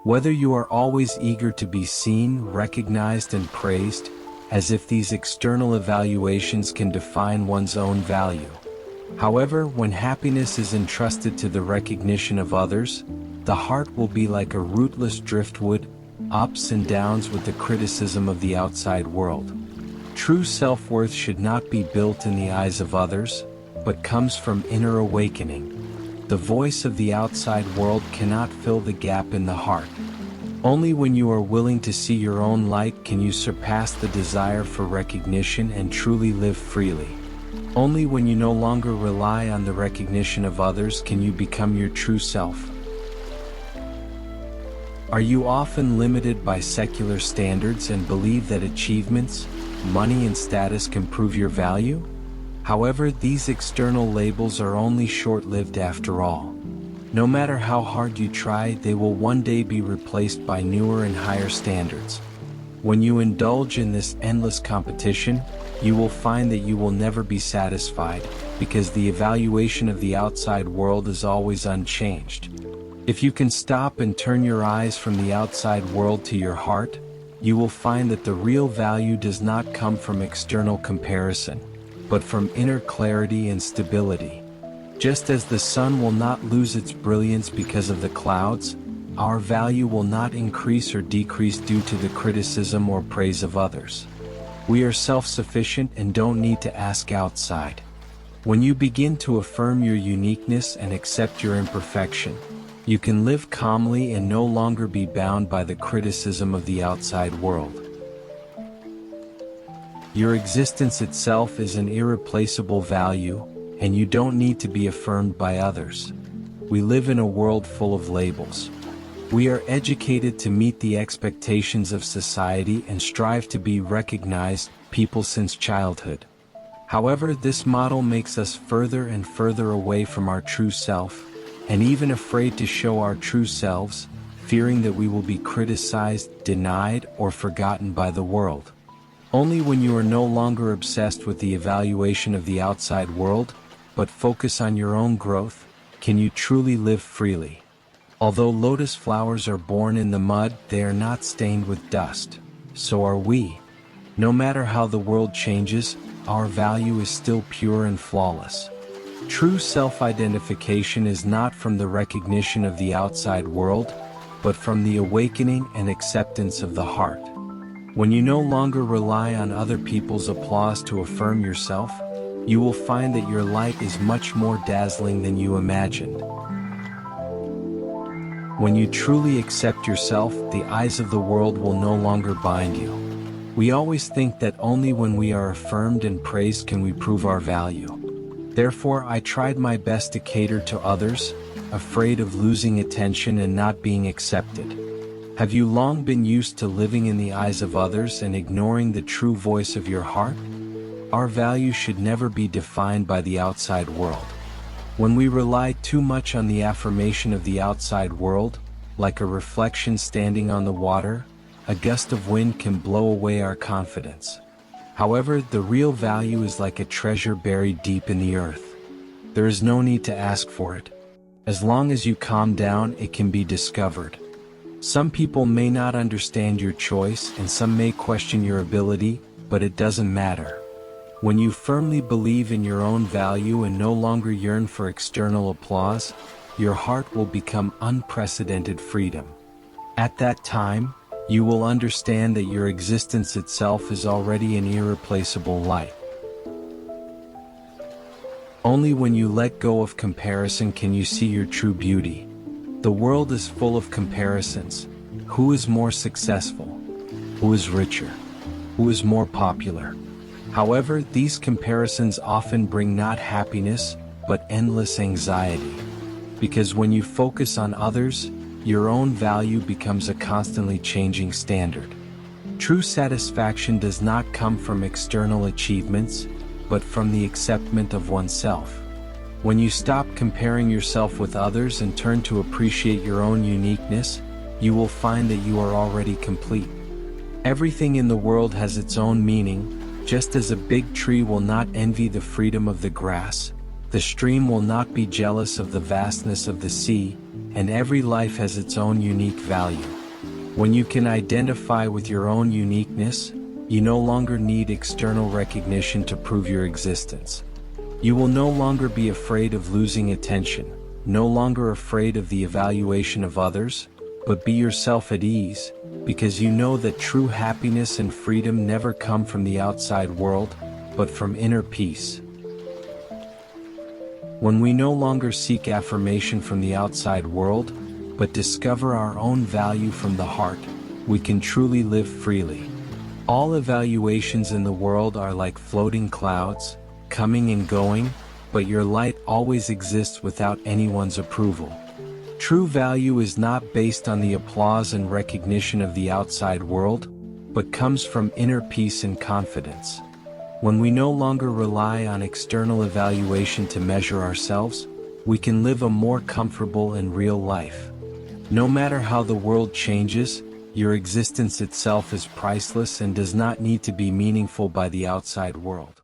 Whether you are always eager to be seen, recognized, and praised, as if these external evaluations can define one's own value. However, when happiness is entrusted to the recognition of others, the heart will be like a rootless driftwood, ups and downs with the criticism of the outside world. True self-worth should not be built in the eyes of others, but comes from inner awakening. The voice of the outside world cannot fill the gap in the heart. Only when you are willing to see your own light can you surpass the desire for recognition and truly live freely. Only when you no longer rely on the recognition of others can you become your true self. Are you often limited by secular standards and believe that achievements, money, and status can prove your value? However, these external labels are only short-lived after all. No matter how hard you try, they will one day be replaced by newer and higher standards. When you indulge in this endless competition, you will find that you will never be satisfied, because the evaluation of the outside world is always unchanged. If you can stop and turn your eyes from the outside world to your heart, you will find that the real value does not come from external comparison, but from inner clarity and stability. Just as the sun will not lose its brilliance because of the clouds, our value will not increase or decrease due to the criticism or praise of others. We are self-sufficient and don't need to ask outside. When you begin to affirm your uniqueness and accept your imperfection, you can live calmly and no longer be bound by the criticism of the outside world. Your existence itself is an irreplaceable value, and you don't need to be affirmed by others. We live in a world full of labels. We are educated to meet the expectations of society and strive to be recognized people since childhood. However, this model makes us further and further away from our true self, and even afraid to show our true selves, fearing that we will be criticized, denied, or forgotten by the world. Only when you are no longer obsessed with the evaluation of the outside world, but focus on your own growth, can you truly live freely. Although lotus flowers are born in the mud, they are not stained with dust. So are we. No matter how the world changes, our value is still pure and flawless. True self-identification is not from the recognition of the outside world, but from the awakening and acceptance of the heart. When you no longer rely on other people's applause to affirm yourself, you will find that your light is much more dazzling than you imagined. When you truly accept yourself, the eyes of the world will no longer bind you. We always think that only when we are affirmed and praised can we prove our value. Therefore, I tried my best to cater to others, afraid of losing attention and not being accepted. Have you long been used to living in the eyes of others and ignoring the true voice of your heart? Our value should never be defined by the outside world. When we rely too much on the affirmation of the outside world, like a reflection standing on the water, a gust of wind can blow away our confidence. However, the real value is like a treasure buried deep in the earth. There is no need to ask for it. As long as you calm down, it can be discovered. Some people may not understand your choice and some may question your ability, but it doesn't matter. When you firmly believe in your own value and no longer yearn for external applause, your heart will become unprecedented freedom. At that time, you will understand that your existence itself is already an irreplaceable light. Only when you let go of comparison can you see your true beauty. The world is full of comparisons. Who is more successful? Who is richer? Who is more popular? However, these comparisons often bring not happiness, but endless anxiety. Because when you focus on others, your own value becomes a constantly changing standard. True satisfaction does not come from external achievements, but from the acceptance of oneself. When you stop comparing yourself with others and turn to appreciate your own uniqueness, you will find that you are already complete. Everything in the world has its own meaning. Just as a big tree will not envy the freedom of the grass, the stream will not be jealous of the vastness of the sea, and every life has its own unique value. When you can identify with your own uniqueness, you no longer need external recognition to prove your existence. You will no longer be afraid of losing attention, no longer afraid of the evaluation of others, but be yourself at ease, because you know that true happiness and freedom never come from the outside world, but from inner peace. When we no longer seek affirmation from the outside world, but discover our own value from the heart, we can truly live freely. All evaluations in the world are like floating clouds, coming and going, but your light always exists without anyone's approval. True value is not based on the applause and recognition of the outside world, but comes from inner peace and confidence. When we no longer rely on external evaluation to measure ourselves, we can live a more comfortable and real life. No matter how the world changes, your existence itself is priceless and does not need to be meaningful by the outside world.